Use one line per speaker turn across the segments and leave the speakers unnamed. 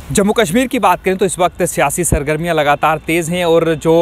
जम्मू कश्मीर की बात करें तो इस वक्त सियासी सरगर्मियां लगातार तेज़ हैं और जो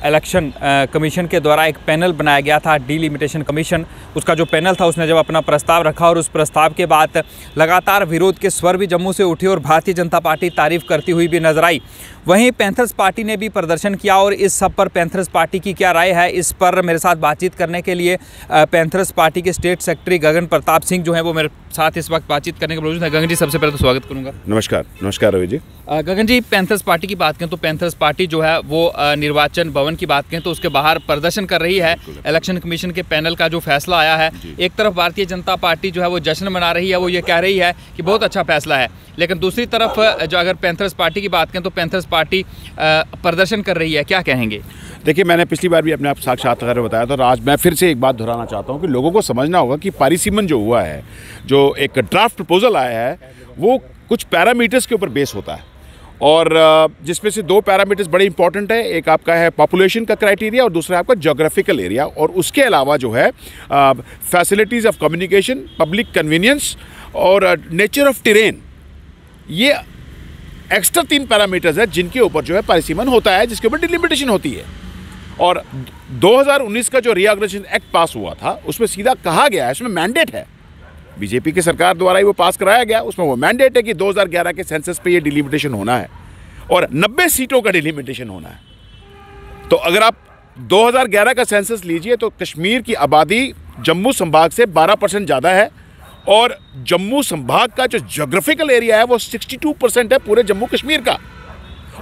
इलेक्शन कमीशन के द्वारा एक पैनल बनाया गया था, डिलिमिटेशन कमीशन, उसका जो पैनल था उसने जब अपना प्रस्ताव रखा और उस प्रस्ताव के बाद लगातार विरोध के स्वर भी जम्मू से उठे और भारतीय जनता पार्टी तारीफ़ करती हुई भी नजर आई। वहीं पैंथर्स पार्टी ने भी प्रदर्शन किया और इस सब पर पैंथर्स पार्टी की क्या राय है, इस पर मेरे साथ बातचीत करने के लिए पैंथर्स पार्टी के स्टेट सेक्रेटरी गगन प्रताप सिंह जो हैं वो मेरे साथ इस वक्त बातचीत करने के मौजूद हैं। गगन जी, सबसे पहले तो स्वागत करूँगा।
नमस्कार रवि जी।
गगन जी, पैंथर्स पार्टी की बात करें तो पैंथर्स पार्टी जो है वो निर्वाचन भवन की बात करें तो उसके बाहर प्रदर्शन कर रही है। इलेक्शन कमीशन के पैनल का जो फैसला आया है, एक तरफ भारतीय जनता पार्टी जो है वो जश्न मना रही है, वो ये कह रही है कि बहुत अच्छा फैसला है, लेकिन दूसरी तरफ जो अगर पैंथर्स पार्टी की बात करें तो पैंथर्स पार्टी प्रदर्शन कर रही है, क्या कहेंगे?
देखिए, मैंने पिछली बार भी अपने आप साक्षात्कार में बताया था और आज मैं फिर से एक बात दोहराना चाहता हूँ कि लोगों को समझना होगा कि पारिसीमन जो हुआ है, जो एक ड्राफ्ट प्रपोजल आया है, वो कुछ पैरामीटर्स के ऊपर बेस होता है और जिसमें से दो पैरामीटर्स बड़े इंपॉर्टेंट है। एक आपका है पॉपुलेशन का क्राइटेरिया और दूसरा आपका ज्योग्राफिकल एरिया, और उसके अलावा जो है facilities of communication, public convenience और नेचर ऑफ टेरेन। ये एक्स्ट्रा 3 पैरामीटर्स है जिनके ऊपर जो है पारिसीमन होता है, जिसके ऊपर डिलिमिटेशन होती है। और 2019 का जो रीऑर्गेनाइजेशन एक्ट पास हुआ था उसमें सीधा कहा गया है, इसमें मैंडेट है, बीजेपी की सरकार द्वारा ही वो पास कराया गया, उसमें वो मैंडेट है कि 2011 के सेंसस पे ये डिलिमिटेशन होना है और 90 सीटों का डिलिमिटेशन होना है। तो अगर आप 2011 का सेंसस लीजिए तो कश्मीर की आबादी जम्मू संभाग से 12% ज़्यादा है और जम्मू संभाग का जो ज्योग्राफिकल एरिया है वो 62% है पूरे जम्मू कश्मीर का।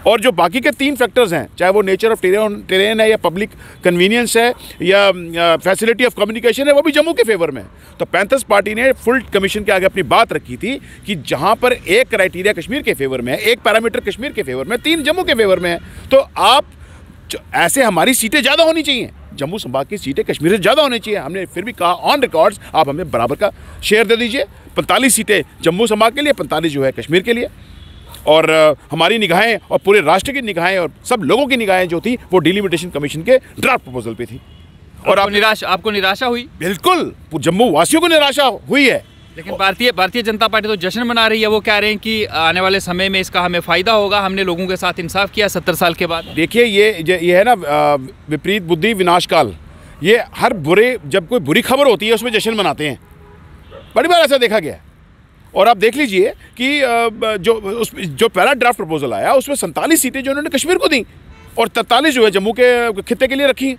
और जो बाकी के 3 फैक्टर्स हैं, चाहे वो नेचर ऑफ टेरेन है या पब्लिक कन्वीनियंस है या फैसिलिटी ऑफ कम्युनिकेशन है, वो भी जम्मू के फेवर में है। तो पैंथर्स पार्टी ने फुल कमीशन के आगे अपनी बात रखी थी कि जहां पर एक क्राइटेरिया कश्मीर के फेवर में है, एक पैरामीटर कश्मीर के फेवर में, 3 जम्मू के फेवर में है, तो आप ऐसे हमारी सीटें ज़्यादा होनी चाहिए, जम्मू संभाग की सीटें कश्मीर से ज़्यादा होनी चाहिए। हमने फिर भी कहा ऑन रिकॉर्ड्स, आप हमें बराबर का शेयर दे दीजिए, 45 सीटें जम्मू संभाग के लिए, 45 जो है कश्मीर के लिए। और हमारी निगाहें और पूरे राष्ट्र की निगाहें और सब लोगों की निगाहें जो थी वो डिलिमिटेशन कमीशन के ड्राफ्ट प्रपोजल पे थी। और
आपको निराशा हुई?
बिल्कुल, जम्मू वासियों को निराशा हुई है।
लेकिन भारतीय जनता पार्टी तो जश्न मना रही है, वो कह रहे हैं कि आने वाले समय में इसका हमें फ़ायदा होगा, हमने लोगों के साथ इंसाफ किया 70 साल के बाद।
देखिए, ये है ना विपरीत बुद्धि विनाशकाल। ये हर जब कोई बुरी खबर होती है उसमें जश्न मनाते हैं, बड़ी बार ऐसा देखा गया। और आप देख लीजिए कि जो पहला ड्राफ्ट प्रपोजल आया उसमें 47 सीटें जो उन्होंने कश्मीर को दी और 43 जो है जम्मू के खित्ते के लिए रखी।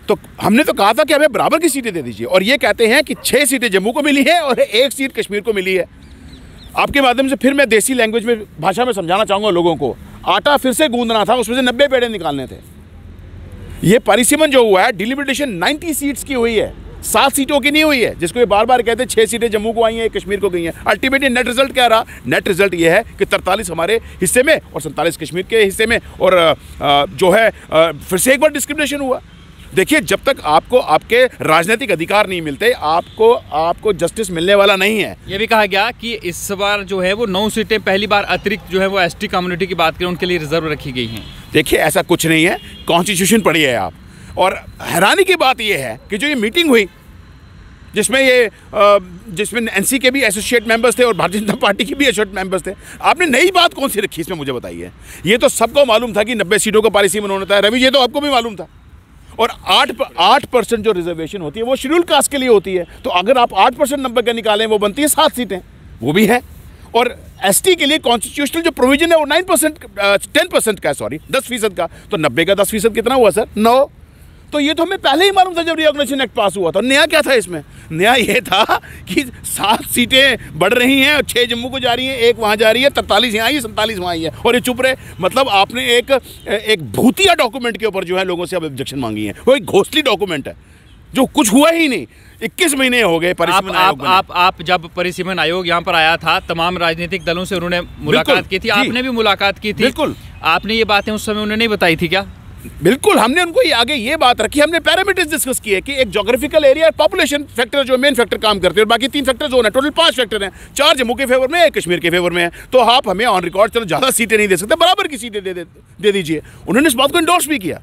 तो हमने तो कहा था कि हमें बराबर की सीटें दे दीजिए, और ये कहते हैं कि 6 सीटें जम्मू को मिली है और 1 सीट कश्मीर को मिली है। आपके माध्यम से फिर मैं देसी लैंग्वेज में भाषा में समझाना चाहूँगा लोगों को, आटा फिर से गूंदना था, उसमें से 90 पेड़े निकालने थे। ये पारिसीमन जो हुआ है, डिलिमिटेशन 90 सीट्स की हुई है, 7 सीटों की नहीं हुई है, जिसको ये बार बार कहते हैं 6 सीटें जम्मू को आई हैं, कश्मीर को गई हैं। अल्टीमेटली नेट रिजल्ट क्या रहा? नेट रिजल्ट ये है कि 43 हमारे हिस्से में और 47 कश्मीर के हिस्से में, और जो है फिर से एक बार डिस्क्रिमिनेशन हुआ। देखिए, जब तक आपको आपके राजनीतिक अधिकार नहीं मिलते, आपको जस्टिस मिलने वाला नहीं है।
ये भी कहा गया कि इस बार जो है वो 9 सीटें पहली बार अतिरिक्त जो है वो एसटी कम्युनिटी की बात करें उनके लिए रिजर्व रखी गई हैं।
देखिए, ऐसा कुछ नहीं है, कॉन्स्टिट्यूशन पढ़ी है आप। और हैरानी की बात यह है कि जो ये मीटिंग हुई जिसमें एनसी के भी एसोसिएट मेंबर्स थे और भारतीय जनता पार्टी के भी एसोसिएट मेंबर्स थे, आपने नई बात कौन सी रखी इसमें मुझे बताइए। ये तो सबको मालूम था कि 90 सीटों का पारिसीमन होना था, रवि, ये तो आपको भी मालूम था। और 8% जो रिजर्वेशन होती है वो शेड्यूल कास्ट के लिए होती है, तो अगर आप 8% नंबर का निकालें वो बनती है 7 सीटें, वो भी है। और एसटी के लिए कॉन्स्टिट्यूशनल जो प्रोविजन है वो 10% का, सॉरी 10% का, तो 90 का 10% कितना हुआ सर? 9। तो ये तो हमें पहले ही मालूम था जब रीऑर्गेनाइजेशन एक्ट पास हुआ था। नया क्या था इसमें? नया ये था कि 7 सीटें बढ़ रही हैं और 6 जम्मू को जा रही हैं, 1 वहाँ जा रही है, 43 यहाँ आई है, 47 वहाँ आई है, और ये चुप रहे। मतलब आपने एक भूतिया डॉक्यूमेंट के ऊपर जो है लोगों से अब ऑब्जेक्शन मांगी है। वो एक घोस्टली डॉक्यूमेंट है जो कुछ हुआ ही नहीं। 21 महीने हो गए परिसीमन आयोग।
आप जब परिसीमन आयोग यहाँ पर आया था, तमाम राजनीतिक दलों से उन्होंने मुलाकात की थी, आपने भी मुलाकात की थी।
बिल्कुल।
आपने ये बातें उस समय उन्हें नहीं बताई थी क्या?
बिल्कुल, हमने उनको आगे ये बात रखी, हमने पैरामीटर्स डिस्कस किए कि एक ज्योग्राफिकल एरिया, पॉपुलेशन फैक्टर जो मेन फैक्टर काम करते हैं, और बाकी 3 फैक्टर जोन है, टोटल 5 फैक्टर हैं, 4 जम्मू के फेवर में, 1 कश्मीर के फेवर में है। तो आप हमें ऑन रिकॉर्ड चलो ज़्यादा सीटें नहीं दे सकते, बराबर की सीटें दे दीजिए। उन्होंने इस बात को इंडोर्स भी किया,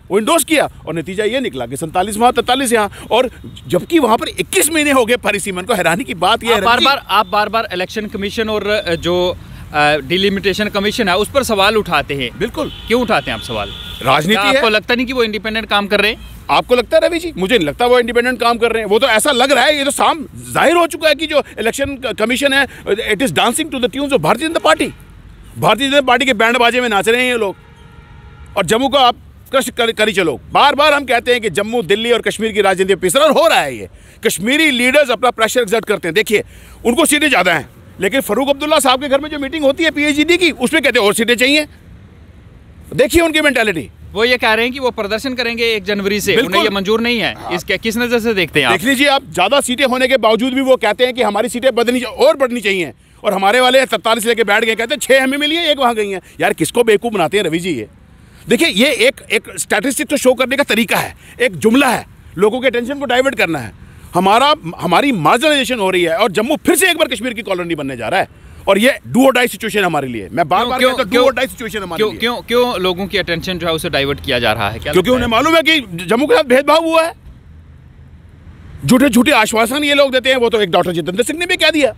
वो इंडोर्स किया, और नतीजा ये निकला कि 47 वहाँ, 43 यहाँ, और जबकि वहाँ पर 21 महीने हो गए पारिसीमन को। हैरानी की बात यह है,
आप बार बार इलेक्शन कमीशन और जो डिलिमिटेशन कमीशन है उस पर सवाल उठाते हैं।
बिल्कुल।
क्यों उठाते हैं आप सवाल?
राजनीति है।
आपको लगता नहीं कि वो इंडिपेंडेंट काम कर रहे हैं?
आपको लगता है रवि जी? मुझे नहीं लगता वो इंडिपेंडेंट काम कर रहे हैं। वो तो ऐसा लग रहा है, ये तो साम जाहिर हो चुका है कि जो इलेक्शन कमीशन है it is dancing to the tunes of Bharatiya Janata party. भारतीय जनता पार्टी के बैंड बाजे में नाच रहे हैं ये लोग। और जम्मू को आप करी चलो। बार बार हम कहते हैं कि जम्मू, दिल्ली और कश्मीर की राजनीति पिसर हो रहा है। ये कश्मीरी लीडर्स अपना प्रेशर एक्सर्ट करते हैं। देखिए, उनको सीटें ज़्यादा हैं, लेकिन फरूक अब्दुल्ला साहब के घर में जो मीटिंग होती है पीएचडी की, उसमें कहते हैं और सीटें चाहिए। देखिए उनकी मेंटालिटी।
वो ये कह रहे हैं कि वो प्रदर्शन करेंगे 1 जनवरी से, उन्हें ये मंजूर नहीं है। इसके किस नज़र से देखते हैं आप?
देख लीजिए आप, ज़्यादा सीटें होने के बावजूद भी वो कहते हैं कि हमारी सीटें बढ़नी चाहिए। और हमारे वाले 47 लेके बैठ गए, कहते हैं 6 हमें मिली है, 1 वहाँ गई हैं। यार किसको बेवकूफ़ बनाते हैं रवि जी ये? देखिए, ये एक स्टैटिस्टिक तो शो करने का तरीका है, एक जुमला है, लोगों के अटेंशन को डाइवर्ट करना है। हमारी मार्जिनलाइजेशन हो रही है और जम्मू फिर से एक बार कश्मीर की कॉलोनी बनने जा रहा है। और ये डू और डाई सिचुएशन हमारे लिए। मैं बार बार कहता हूं, डू और डाई सिचुएशन हमारे लिए।
क्यों लोगों की अटेंशन जो है उसे डाइवर्ट किया जा रहा है?
क्योंकि उन्हें मालूम है कि जम्मू के साथ भेदभाव हुआ है। झूठे आश्वासन ये लोग देते हैं। वो तो एक डॉक्टर जितेंद्र सिंह ने भी कह दिया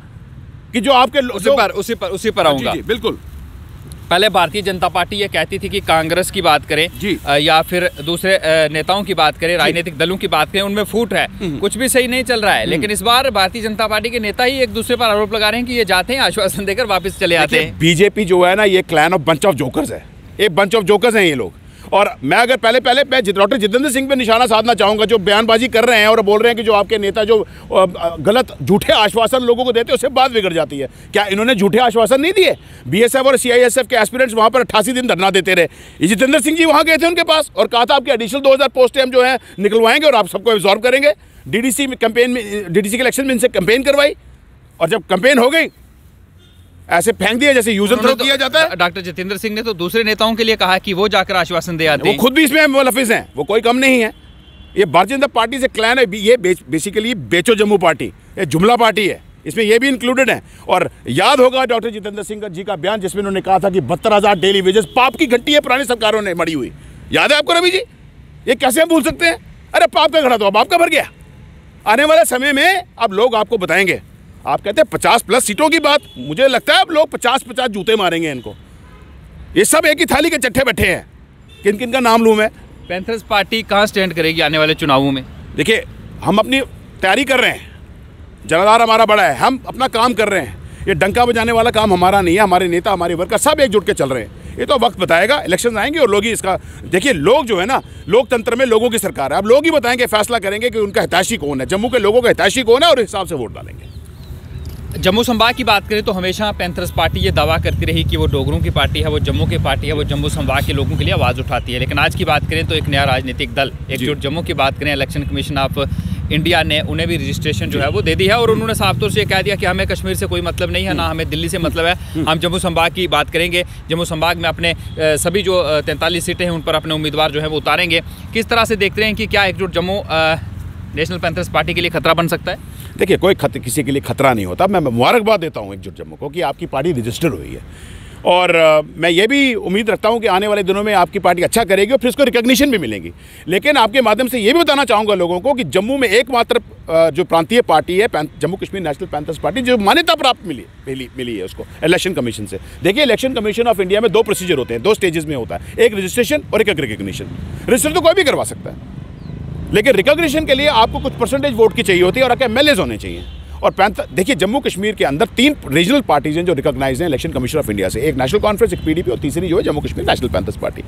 कि जो आपके
उसी पर आऊंगा।
बिल्कुल।
पहले भारतीय जनता पार्टी ये कहती थी कि कांग्रेस की बात करें या फिर दूसरे नेताओं की बात करें, राजनीतिक दलों की बात करें, उनमें फूट है, कुछ भी सही नहीं चल रहा है। लेकिन इस बार भारतीय जनता पार्टी के नेता ही एक दूसरे पर आरोप लगा रहे हैं कि ये जाते हैं, आश्वासन देकर वापस चले आते हैं।
बीजेपी जो है ना, ये clan of bunch of jokers है। एक बंच ऑफ जोकर्स हैं ये लोग। और मैं अगर पहले मैं डॉक्टर जितेंद्र सिंह पे निशाना साधना चाहूँगा, जो बयानबाजी कर रहे हैं और बोल रहे हैं कि जो आपके नेता जो गलत झूठे आश्वासन लोगों को देते हैं, उससे बात बिगड़ जाती है। क्या इन्होंने झूठे आश्वासन नहीं दिए? बीएसएफ और सीआईएसएफ के एस्पिरेंट्स वहाँ पर 88 दिन धरना देते रहे। ये जितेंद्र सिंह जी वहाँ गए थे उनके पास और कहा था आपकी एडिशनल 2000 पोस्टें हम जो है निकलवाएंगे और आप सबको एब्जॉर्ब करेंगे। डीडीसी के इलेक्शन में इनसे कैंपेन करवाई और जब कैंपेन हो गई ऐसे फेंक दिया जैसे यूज एंड थ्रो किया जाता है।
डॉक्टर जितेंद्र सिंह ने तो दूसरे नेताओं के लिए कहा कि वो जाकर आश्वासन दे आते हैं।
वो खुद भी इसमें मुलफिज हैं, वो कोई कम नहीं है। ये भारतीय जनता पार्टी से क्लैन है। ये बेसिकली बेचो जम्मू पार्टी, ये जुमला पार्टी है, इसमें ये भी इंक्लूडेड है। और याद होगा डॉक्टर जितेंद्र सिंह जी का बयान जिसमें उन्होंने कहा था कि 72,000 डेली वेजेस पाप की घंटी है पुरानी सरकारों ने मड़ी हुई। याद है आपको रवि जी? ये कैसे हम भूल सकते हैं? अरे पाप का घड़ा तो अब आपका भर गया। आने वाले समय में अब लोग आपको बताएंगे। आप कहते हैं 50+ सीटों की बात, मुझे लगता है अब लोग 50 जूते मारेंगे इनको। ये सब एक ही थाली के चट्टे बैठे हैं। किन किन का नाम लूँ मैं?
पैंथर्स पार्टी कहाँ स्टैंड करेगी आने वाले चुनावों में? देखिए,
हम अपनी तैयारी कर रहे हैं, जनाधार हमारा बड़ा है, हम अपना काम कर रहे हैं। ये डंका बजाने वाला काम हमारा नहीं है। हमारे नेता, हमारे वर्कर सब एकजुट के चल रहे हैं। ये तो वक्त बताएगा, इलेक्शन आएंगे और लोग ही इसका, देखिए लोग जो है ना, लोकतंत्र में लोगों की सरकार है। अब लोग ही बताएंगे, फैसला करेंगे कि उनका हितैषी कौन है, जम्मू के लोगों का हितैषी कौन है और इस हिसाब से वोट डालेंगे।
जम्मू संभाग की बात करें तो हमेशा पैंथर्स पार्टी ये दावा करती रही कि वो डोगरों की पार्टी है, वो जम्मू की पार्टी है, वो जम्मू संभाग के लोगों के लिए आवाज़ उठाती है। लेकिन आज की बात करें तो एक नया राजनीतिक दल एकजुट जम्मू की बात करें, इलेक्शन कमीशन ऑफ इंडिया ने उन्हें भी रजिस्ट्रेशन जो है वो दे दी है। और उन्होंने साफ तौर से ये कह दिया कि हमें कश्मीर से कोई मतलब नहीं है, ना हमें दिल्ली से मतलब है। हम जम्मू संभाग की बात करेंगे, जम्मू संभाग में अपने सभी जो 43 सीटें हैं उन पर अपने उम्मीदवार जो है वो उतारेंगे। किस तरह से देखते हैं कि क्या एकजुट जम्मू नेशनल पैंथर्स पार्टी के लिए खतरा बन सकता है?
देखिए, कोई किसी के लिए खतरा नहीं होता। मैं मुबारकबाद देता हूँ एकजुट जम्मू को कि आपकी पार्टी रजिस्टर हुई है। और मैं ये भी उम्मीद रखता हूँ कि आने वाले दिनों में आपकी पार्टी अच्छा करेगी और फिर उसको रिकग्निशन भी मिलेगी। लेकिन आपके माध्यम से ये भी बताना चाहूँगा लोगों को कि जम्मू में एकमात्र जो प्रांतीय पार्टी है, Jammu Kashmir national panthers party, जो मान्यता प्राप्त मिली है उसको इलेक्शन कमीशन से। देखिए, इलेक्शन कमीशन ऑफ इंडिया में 2 प्रोसीजर होते हैं, 2 स्टेजेस में होता है, एक रजिस्ट्रेशन और एक रिकग्निशन। रजिस्टर तो कोई भी करवा सकता है, लेकिन रिकग्निशन के लिए आपको कुछ परसेंटेज वोट की चाहिए होती है और आपके एमएलएज होने चाहिए। और देखिए, जम्मू कश्मीर के अंदर 3 रीजनल पार्टीज हैं जो रिकॉग्नाइज हैं इलेक्शन कमीशन ऑफ इंडिया से। एक नेशनल कॉन्फ्रेंस, एक पीडीपी और तीसरी जो है Jammu Kashmir national panthers party.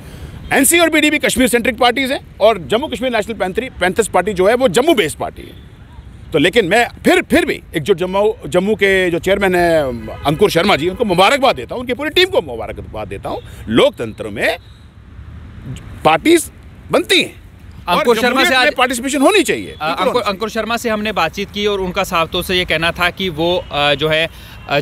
NC और पीडीपी कश्मीर सेंट्रिक पार्टीज हैं और Jammu Kashmir national panthers party जो है वो जम्मू बेस्ड पार्टी है। तो लेकिन मैं फिर भी एकजुट जम्मू के जो चेयरमैन हैं अंकुर शर्मा जी, उनको मुबारकबाद देता हूँ, उनकी पूरी टीम को मुबारकबाद देता हूँ। लोकतंत्र में पार्टीज बनती हैं, अंकुर शर्मा से आज
पार्टिसिपेशन होनी चाहिए। अंकुर शर्मा से हमने बातचीत की और उनका साफ तौर से ये कहना था कि वो जो है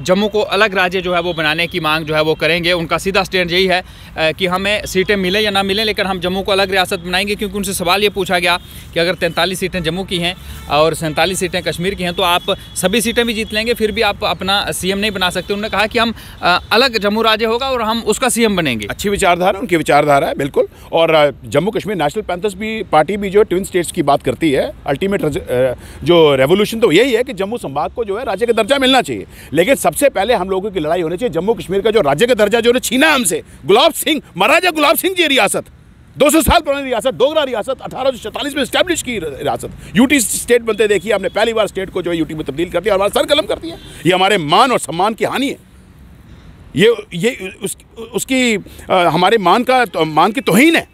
जम्मू को अलग राज्य जो है वो बनाने की मांग जो है वो करेंगे। उनका सीधा स्टैंड यही है कि हमें सीटें मिले या ना मिले, लेकिन हम जम्मू को अलग रियासत बनाएंगे। क्योंकि उनसे सवाल ये पूछा गया कि अगर 43 सीटें जम्मू की हैं और 47 सीटें कश्मीर की हैं तो आप सभी सीटें भी जीत लेंगे, फिर भी आप अपना सीएम नहीं बना सकते। उन्होंने कहा कि हम अलग जम्मू राज्य होगा और हम उसका सीएम बनेंगे।
अच्छी विचारधारा, उनकी विचारधारा है बिल्कुल। और Jammu Kashmir national panthers party भी जो ट्विन स्टेट्स की बात करती है, अल्टीमेट जो रेवोल्यूशन तो यही है कि जम्मू संभाग को जो है राज्य का दर्जा मिलना चाहिए। लेकिन सबसे पहले हम लोगों की लड़ाई होनी चाहिए जम्मू कश्मीर का जो राज्य का दर्जा जो छीना हमसे, गुलाब सिंह, महाराजा गुलाब सिंह जी रियासत, 200 साल पुरानी रियासत, डोगरा रियासत, 1846 में स्टैब्लिश की रियासत, यूटी स्टेट बनते देखिए आपने, पहली बार स्टेट को जो है यूटी में तब्दील कर दिया, हमारा सर कलम कर दिया। ये हमारे मान और सम्मान की हानि है, ये उसकी हमारे मान की तौहीन है।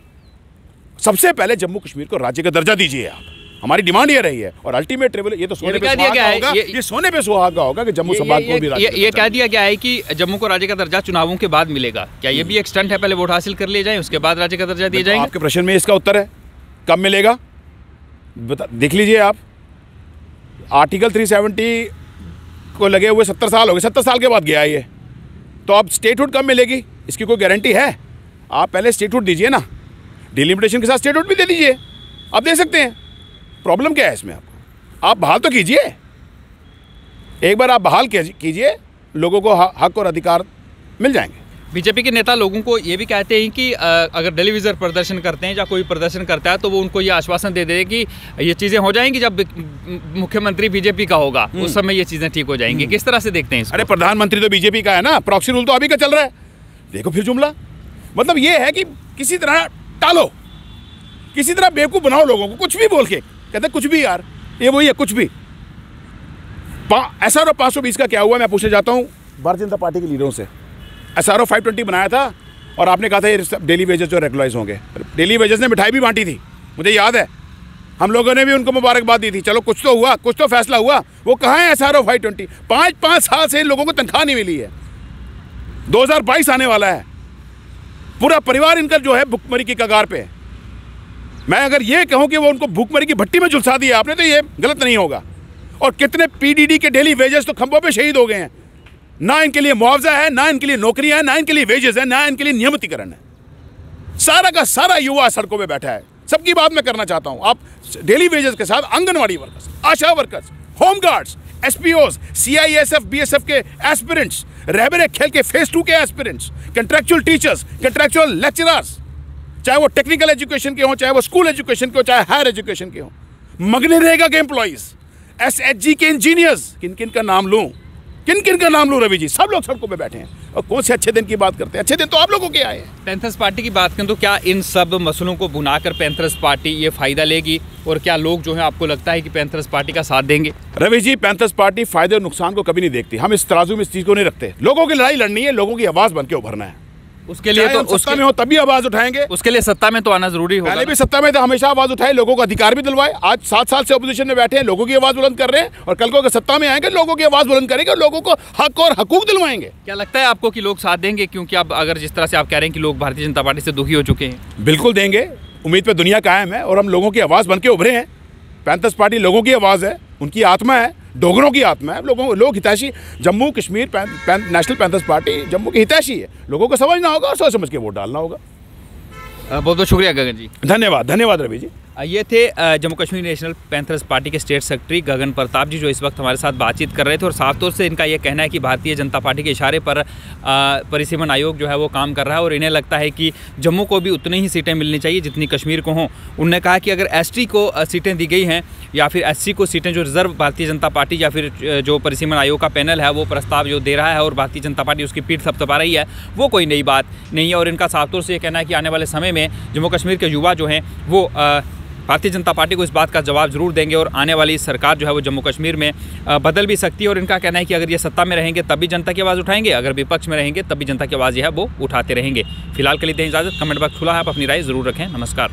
सबसे पहले जम्मू कश्मीर को राज्य का दर्जा दीजिए आप, हमारी डिमांड ये रही है। और अल्टीमेट ट्रिब्यूनल ये तो सोने पे सुहागा होगा, ये सोने पे सुहागा होगा कि जम्मू संभाग को भी
ये कह दिया गया है कि जम्मू को राज्य का दर्जा चुनावों के बाद मिलेगा। क्या ये भी एक स्टंट है, पहले वोट हासिल कर लिए जाए उसके बाद राज्य का दर्जा दिया जाएगा?
आपके प्रश्न में इसका उत्तर है, कब मिलेगा देख लीजिए आप। आर्टिकल 370 को लगे हुए 70 साल हो गए, 70 साल के बाद गया ये, तो अब स्टेटहुड कब मिलेगी इसकी कोई गारंटी है? आप पहले स्टेटहुड दीजिए ना, डिलिमिटेशन के साथ स्टेटहुड भी दे दीजिए, आप दे सकते हैं। प्रॉब्लम क्या है इसमें? आप बहाल तो कीजिए, एक बार आप बहाल कीजिए, लोगों को हक और अधिकार मिल जाएंगे।
बीजेपी के नेता लोगों को ये भी कहते हैं कि अगर टेलीविजन प्रदर्शन करते हैं या कोई प्रदर्शन करता है तो वो उनको ये आश्वासन दे दे कि ये चीज़ें हो जाएंगी जब मुख्यमंत्री बीजेपी का होगा, उस समय ये चीज़ें ठीक हो जाएंगी। किस तरह से देखते हैं इसको?
अरे प्रधानमंत्री तो बीजेपी का है ना, प्रॉक्सी रूल तो अभी का चल रहा है। देखो फिर जुमला, मतलब ये है कि किसी तरह टालो, किसी तरह बेवकूफ़ बनाओ लोगों को, कुछ भी बोल के कहते कुछ भी यार, ये वही है कुछ भी। SRO 520 का क्या हुआ मैं पूछना चाहता हूँ भारतीय जनता पार्टी के लीडरों से। SRO 520 बनाया था और आपने कहा था ये डेली वेजेस जो रेगुलराइज होंगे। डेली वेजेस ने मिठाई भी बांटी थी, मुझे याद है, हम लोगों ने भी उनको मुबारकबाद दी थी। चलो कुछ तो हुआ, कुछ तो फैसला हुआ। वो कहाँ है SRO 520? 5 साल से इन लोगों को तनख्वाह नहीं मिली है। 2022 आने वाला है, पूरा परिवार इनका जो है भुखमरी की कगार पे है। मैं अगर ये कहूं कि वो उनको भूखमरी की भट्टी में झुलसा दिया आपने, तो ये गलत नहीं होगा। और कितने PDD के डेली वेजेस तो खंभों पे शहीद हो गए हैं। ना इनके लिए मुआवजा है, ना इनके लिए नौकरियां हैं, ना इनके लिए वेजेस है, ना इनके लिए नियमितीकरण है। सारा का सारा युवा सड़कों पे बैठा है। सबकी बात मैं करना चाहता हूं। आप डेली वेजेस के साथ anganwadi workers, ASHA workers, home guards, SPOs, CISF BSF के एस्पिरेंट्स, रहबरे खेल के फेज 2 के aspirants, contractual teachers, contractual lecturers, चाहे वो टेक्निकल एजुकेशन के हों, चाहे वो स्कूल एजुकेशन के हो, चाहे हायर एजुकेशन के हों, मनरेगा के एम्प्लॉइज, SHG के इंजीनियर्स, किन किन का नाम लूं, किन किन का नाम लूं रवि जी? सब लोग सड़कों पे बैठे हैं। और कौन से अच्छे दिन की बात करते हैं? अच्छे दिन तो आप लोगों के आए हैं।
पैंथर्स पार्टी की बात करें तो क्या इन सब मसलों को भुनाकर पैंथर्स पार्टी ये फायदा लेगी? और क्या लोग जो है आपको लगता है कि पैंथर्स पार्टी का साथ देंगे?
रवि जी, पैंथर्स पार्टी फायदे और नुकसान को कभी नहीं देखती। हम इस तराजू में इस चीज़ को नहीं रखते। लोगों की लड़ाई लड़नी है, लोगों की आवाज़ बन के उभरना है।
उसके लिए तो
सत्ता में हो तभी आवाज उठाएंगे।
उसके लिए सत्ता में तो आना जरूरी होगा।
पहले भी सत्ता में तो हमेशा आवाज उठाए, लोगों को अधिकार भी दिलवाए। आज 7 साल से अपोजिशन में बैठे हैं, लोगों की आवाज बुलंद कर रहे हैं, और कल को अगर सत्ता में आएंगे लोगों की आवाज बुलंद करेंगे और लोगों को हक और हकूक दिलवाएंगे।
क्या लगता है आपको कि लोग साथ देंगे? क्योंकि अब अगर जिस तरह से आप कह रहे हैं कि लोग भारतीय जनता पार्टी से दुखी हो चुके हैं।
बिल्कुल देंगे, उम्मीद पे दुनिया कायम है और हम लोगों की आवाज बन के उभरे हैं। पैंथर्स पार्टी लोगों की आवाज है, उनकी आत्मा है, डोगरों की आत्मा है। लोग हितैषी, Jammu Kashmir national panthers party Jammu की हितैषी है। लोगों को समझना होगा और सोच समझ के वोट डालना होगा।
बहुत बहुत शुक्रिया गगन जी।
धन्यवाद रवि जी।
ये थे Jammu Kashmir national panthers party के स्टेट सेक्रेटरी गगन प्रताप जी, जो इस वक्त हमारे साथ बातचीत कर रहे थे। और साफ तौर से इनका ये कहना है कि भारतीय जनता पार्टी के इशारे पर परिसीमन आयोग जो है वो काम कर रहा है और इन्हें लगता है कि जम्मू को भी उतनी ही सीटें मिलनी चाहिए जितनी कश्मीर को हों। उन्होंने कहा कि अगर ST को सीटें दी गई हैं या फिर SC को सीटें जो रिजर्व भारतीय जनता पार्टी या फिर जो परिसीमन आयोग का पैनल है वो प्रस्ताव जो दे रहा है और भारतीय जनता पार्टी उसकी पीठ थपथपा रही है, वो कोई नई बात नहीं है। और इनका साफ तौर से ये कहना है कि आने वाले समय में जम्मू कश्मीर के युवा जो हैं वो भारतीय जनता पार्टी को इस बात का जवाब जरूर देंगे और आने वाली सरकार जो है वो जम्मू कश्मीर में बदल भी सकती है। और इनका कहना है कि अगर ये सत्ता में रहेंगे तब भी जनता की आवाज़ उठाएंगे, अगर विपक्ष में रहेंगे तब भी जनता की आवाज़ जो है वो उठाते रहेंगे। फिलहाल के लिए दें इजाज़त। कमेंट बॉक्स खुला है, आप अपनी राय ज़रूर रखें। नमस्कार।